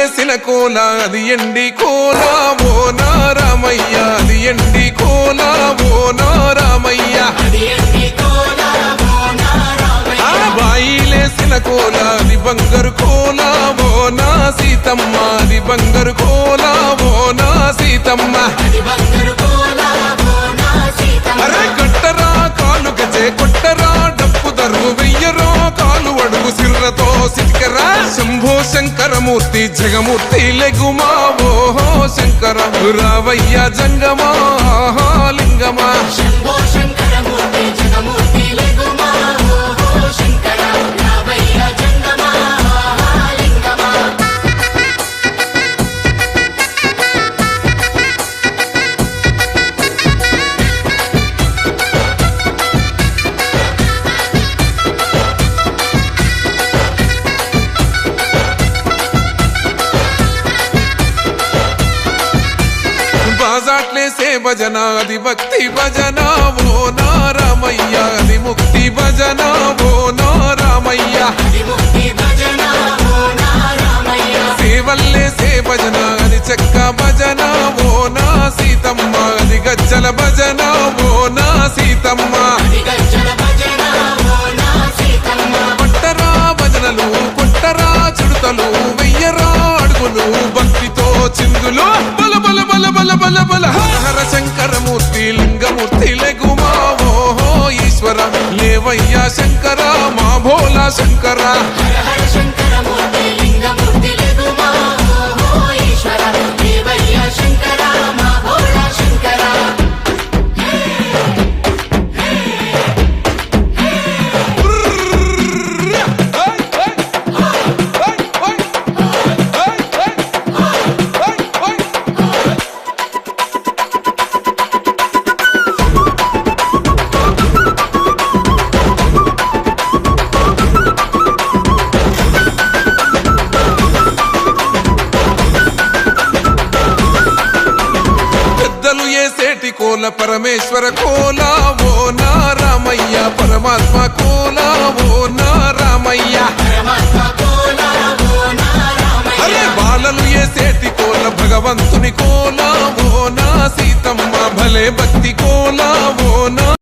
బాయిలేసిన కోల అది ఎండి కోల ఓ నా రామయ్య అది ఎండి కోల ఓ నా రామయ్య బాయిలేసిన కోల అది బంగారు కోల ఓ నా సీతమ్మ అది బంగారు కోల ఓ నా సీతమ్మ అరే కొట్టరా కాలు గజే కొట్టరా డప్పు దరు వెయ్యరో కాలు అడుగు సిర్రతో సిటికరా శంభో శంకరమూర్తి జగమూర్తి లెగుమా ఓహో శంకర రావయ్య జంగమా లింగమా శంభో శంకరమూర్తి జగమూర్తి లెగుమా ఓహో శంకర రావయ్య జంగమా లింగమా బాజాట్లేసే భజన అది భక్తి భజన ఓ నా రామయ్య అది ముక్తి భజన ఓ నా రామయ్య సేవల్లేసే భజన అది చెక్క భజన ఓ నా సీతమ్మ అది గజ్జల భజన ఓ నా సీతమ్మ పట్టరా భజనలు కొట్టరా చుడతలు వెయ్యరా అడుగులు భక్తితో చిందులు బల బల బల బల బల బల హర శంకరమూర్తి లింగమూర్తి లెగుమా ఓహో ఈశ్వర లేవయ్యా శంకర మా భోలా శంకర శంకరమూర్తి లింగమూర్తి లెగుమా ఓహో ఈశ్వర లేవయ్యా శంకర మా భోలా శంకర కోల పరమేశ్వర కోల ఓ నా రామయ్య పరమాత్మ కోల ఓ నా రామయ్య అరే బాలలు ఏసేటి కోల భగవంతుని కోల ఓ నా సీతమ్మ భలే భక్తి కోల ఓ నా